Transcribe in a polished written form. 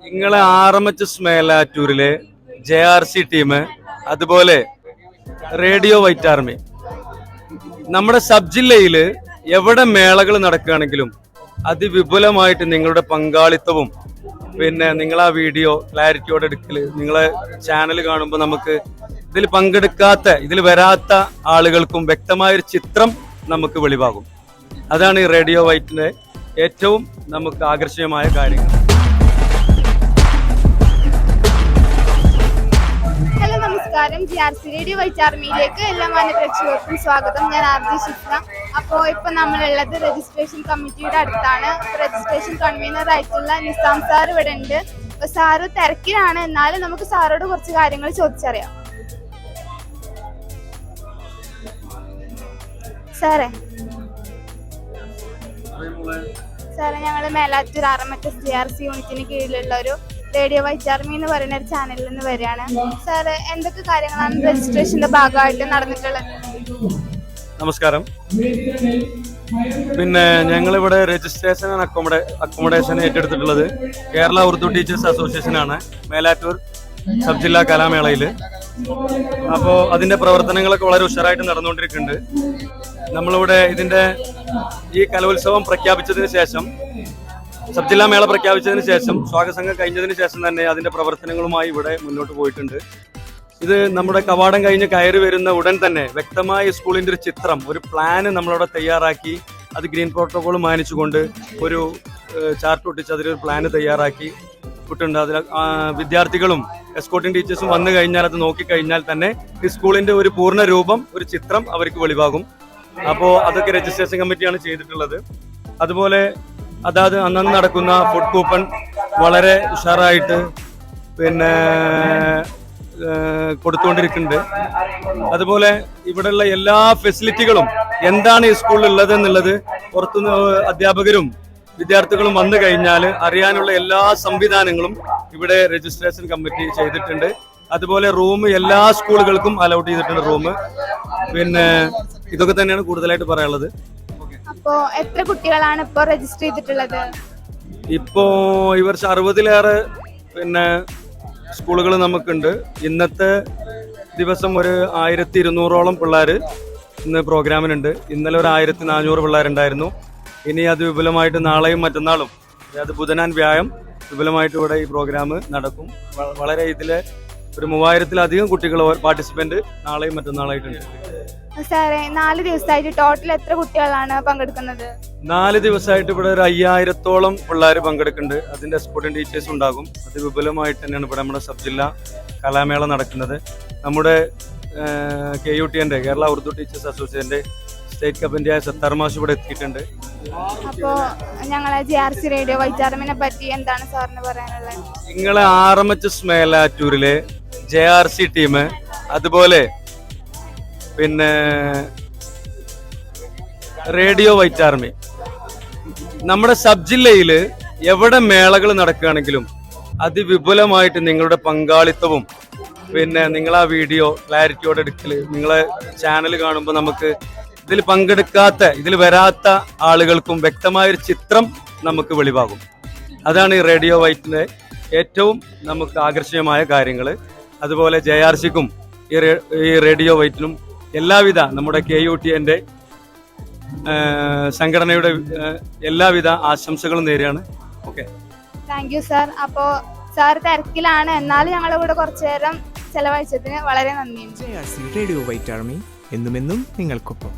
നിങ്ങളെ RMHS മേലാറ്റൂരിലെ JRC team, അതുപോലെ radio white army, നമ്മുടെ സബ് ജില്ലയിൽ എവിടെ മേളകൾ നടക്കുകയാണെങ്കിലും അതിവിപുലമായിട്ട് നിങ്ങളുടെ പങ്കാളിത്തവും പിന്നെ നിങ്ങൾ ആ വീഡിയോ ക്ലാരിറ്റിയോടെ എടുക്കല്, നിങ്ങളെ ചാനൽ കാണുമ്പോൾ നമുക്ക് ഇതിൽ പങ്കെടുക്കാത്ത, ഇതിൽ വരാത്ത ആളുകൾക്കും വ്യക്തമായൊരു ചിത്രം നമുക്ക് വെളിവാകും. അതാണ് ഈ റേഡിയോ വൈറ്റിന്റെ ഏറ്റവും നമുക്ക് ആകർഷണീയമായ കാര്യങ്ങൾ. ഹലോ, നമസ്കാരം. JRC റേഡിയോ വൈറ്റ് ആർമിയിലേക്ക് എല്ലാ മാന്യ പ്രേക്ഷകർക്കും സ്വാഗതം. ഞാൻ RJ ഷിഫ്ന. അപ്പോൾ ഇപ്പം നമ്മളുള്ളത് രജിസ്ട്രേഷൻ കമ്മിറ്റിയുടെ അടുത്താണ്. രജിസ്ട്രേഷൻ കൺവീനർ ആയിട്ടുള്ള നിസാം സാർ ഇവിടെ ഉണ്ട്. അപ്പോൾ സാറ് തിരക്കിലാണ്, എന്നാലും നമുക്ക് സാറോട് കുറച്ച് കാര്യങ്ങൾ ചോദിച്ചറിയാം. സാറേ, ഞങ്ങൾ മേലാറ്റൂർ RMHS JRC യൂണിറ്റിന് കീഴിലുള്ള ഒരു റേഡിയോ വൈറ്റ് ആർമി എന്ന് പറയുന്ന ഒരു ചാനലിൽ നിന്ന് വരികയാണ്. സാറ്, എന്തൊക്കെ കാര്യങ്ങളാണ് രജിസ്ട്രേഷന്റെ ഭാഗമായിട്ട് നടന്നിട്ടുള്ളത്? നമസ്കാരം. പിന്നെ ഞങ്ങളിവിടെ രജിസ്ട്രേഷൻ ആൻഡ് അക്കോമഡേഷൻ ഏറ്റെടുത്തിട്ടുള്ളത് കേരള ഉറുദു ടീച്ചേഴ്സ് അസോസിയേഷൻ ആണ്, മേലാറ്റൂർ സബ് ജില്ലാ കലാമേളയിൽ. അപ്പോൾ അതിന്റെ പ്രവർത്തനങ്ങളൊക്കെ വളരെ ഉഷാറായിട്ട് നടന്നുകൊണ്ടിരിക്കുന്നുണ്ട്. നമ്മളിവിടെ ഇതിന്റെ ഈ കലോത്സവം പ്രഖ്യാപിച്ചതിന് ശേഷം, സബ് ജില്ലാ മേള പ്രഖ്യാപിച്ചതിന് ശേഷം, സ്വാഗത സംഘം കഴിഞ്ഞതിന് ശേഷം തന്നെ അതിന്റെ പ്രവർത്തനങ്ങളുമായി ഇവിടെ മുന്നോട്ട് പോയിട്ടുണ്ട്. ഇത് നമ്മുടെ കവാടം കഴിഞ്ഞ് കയറി വരുന്ന ഉടൻ തന്നെ വ്യക്തമായ സ്കൂളിന്റെ ഒരു ചിത്രം, ഒരു പ്ലാന് നമ്മളിവിടെ തയ്യാറാക്കി, അത് ഗ്രീൻ പ്രോട്ടോകോൾ മാനിച്ചുകൊണ്ട് ഒരു ചാർട്ട് ഒട്ടിച്ച് അതിലൊരു പ്ലാന് തയ്യാറാക്കി ഇട്ടുണ്ട്. അതിൽ വിദ്യാർത്ഥികളും എസ്കോർട്ടിംഗ് ടീച്ചേഴ്സും വന്നു കഴിഞ്ഞാൽ അത് നോക്കിക്കഴിഞ്ഞാൽ തന്നെ ഈ സ്കൂളിന്റെ ഒരു പൂർണ്ണ രൂപം, ഒരു ചിത്രം അവർക്ക് വെളിവാകും. അപ്പോൾ അതൊക്കെ രജിസ്ട്രേഷൻ കമ്മിറ്റിയാണ് ചെയ്തിട്ടുള്ളത്. അതുപോലെ അതായത് അന്നന്ന് നടക്കുന്ന ഫുഡ് കൂപ്പൺ വളരെ ഉഷാറായിട്ട് പിന്നെ കൊടുത്തുകൊണ്ടിരിക്കുന്നുണ്ട്. അതുപോലെ ഇവിടെയുള്ള എല്ലാ ഫെസിലിറ്റികളും എന്താണ് ഈ സ്കൂളിൽ ഉള്ളത് എന്നുള്ളത് പുറത്തുനിന്ന് അധ്യാപകരും വിദ്യാർത്ഥികളും വന്നു കഴിഞ്ഞാൽ അറിയാനുള്ള എല്ലാ സംവിധാനങ്ങളും ഇവിടെ രജിസ്ട്രേഷൻ കമ്മിറ്റി ചെയ്തിട്ടുണ്ട്. അതുപോലെ റൂം എല്ലാ സ്കൂളുകൾക്കും അലൗട്ട് ചെയ്തിട്ടുണ്ട് റൂം. പിന്നെ ഇതൊക്കെ തന്നെയാണ് കൂടുതലായിട്ട് പറയാനുള്ളത്. അപ്പോ എത്ര കുട്ടികളാണ് ഇപ്പോ രജിസ്റ്റർ ചെയ്തിട്ടുള്ളത്? ഇപ്പോ ഈ വർഷം 60-ലേറെ പിന്നെ സ്കൂളുകൾ നമുക്കുണ്ട്. ഇന്നത്തെ ദിവസം ഒരു 1200-ഓളം പിള്ളേർ ഇന്ന് പ്രോഗ്രാമിനുണ്ട്. ഇന്നലെ ഒരു 1400 പിള്ളേരുണ്ടായിരുന്നു. ഇനി അത് വിപുലമായിട്ട് നാളെയും മറ്റന്നാളും, അതായത് ബുധനാൻ വ്യാഴം വിപുലമായിട്ട് ഇവിടെ ഈ പ്രോഗ്രാം നടക്കും. വളരെ ഇതിലെ ഒരു 3000-ലധികം കുട്ടികൾ പാർട്ടിസിപ്പന്റ് നാളെയും മറ്റന്നാളായിട്ടുണ്ട്. സാറേ, 4 ദിവസമായിട്ട് ടോട്ടൽ എത്ര കുട്ടികളാണ് പങ്കെടുക്കുന്നത്? 4 ദിവസമായിട്ട് ഇവിടെ ഒരു 5000-ഓളം പിള്ളേർ പങ്കെടുക്കുന്നുണ്ട്. അതിന്റെ എസ്കോർട്ടിംഗ് ടീച്ചേഴ്സ് ഉണ്ടാകും. അത് വിപുലമായിട്ട് തന്നെയാണ് ഇവിടെ നമ്മുടെ സബ് ജില്ലാ കലാമേള നടക്കുന്നത്. നമ്മുടെ KUTന്റെ കേരള ഉറുദു ടീച്ചേഴ്സ് അസോസിയേഷന്റെ സ്റ്റേറ്റ് കമ്മിറ്റിയായ സത്താർ മാഷ് ഇവിടെ എത്തിയിട്ടുണ്ട്. അപ്പോ ഞങ്ങളെ JRC റേഡിയോ വൈറ്റ് ആർമിനെ പറ്റി എന്താണ് സാറിന് പറയാനുള്ളത്? നിങ്ങളെ RMHS മേലാറ്റൂരിലെ JRC ടീം, അതുപോലെ പിന്നെ റേഡിയോ വൈറ്റ് ആർമി, നമ്മുടെ സബ് ജില്ലയിൽ എവിടെ മേളകൾ നടക്കുകയാണെങ്കിലും അതിവിപുലമായിട്ട് നിങ്ങളുടെ പങ്കാളിത്തവും പിന്നെ നിങ്ങൾ ആ വീഡിയോ ക്ലാരിറ്റിയോടെ എടുക്കല്, നിങ്ങളെ ചാനൽ കാണുമ്പോൾ നമുക്ക് ഇതിൽ പങ്കെടുക്കാത്ത, ഇതിൽ വരാത്ത ആളുകൾക്കും വ്യക്തമായൊരു ചിത്രം നമുക്ക് വെളിവാകും. അതാണ് ഈ റേഡിയോ വൈറ്റിന്റെ ഏറ്റവും നമുക്ക് ആകർഷണീയമായ കാര്യങ്ങൾ. അതുപോലെ JRCക്കും ഈ റേഡിയോ വൈറ്റിനും എല്ലാവിധ നമ്മുടെ KUTന്റെ സംഘടനയുടെ എല്ലാവിധ ആശംസകളും നേരെയാണ്. Okay, thank you sir. അപ്പോൾ സാർ തിരക്കിലാണ്, എന്നാലും ഞങ്ങളുടെ കൂടെ കുറച്ചു നേരം ചെലവഴിച്ചതിന് വളരെ നന്ദിയുണ്ട്. JRC റേഡിയോ വൈറ്റ് ആർമി എന്നുമെന്നും നിങ്ങൾക്കൊപ്പം.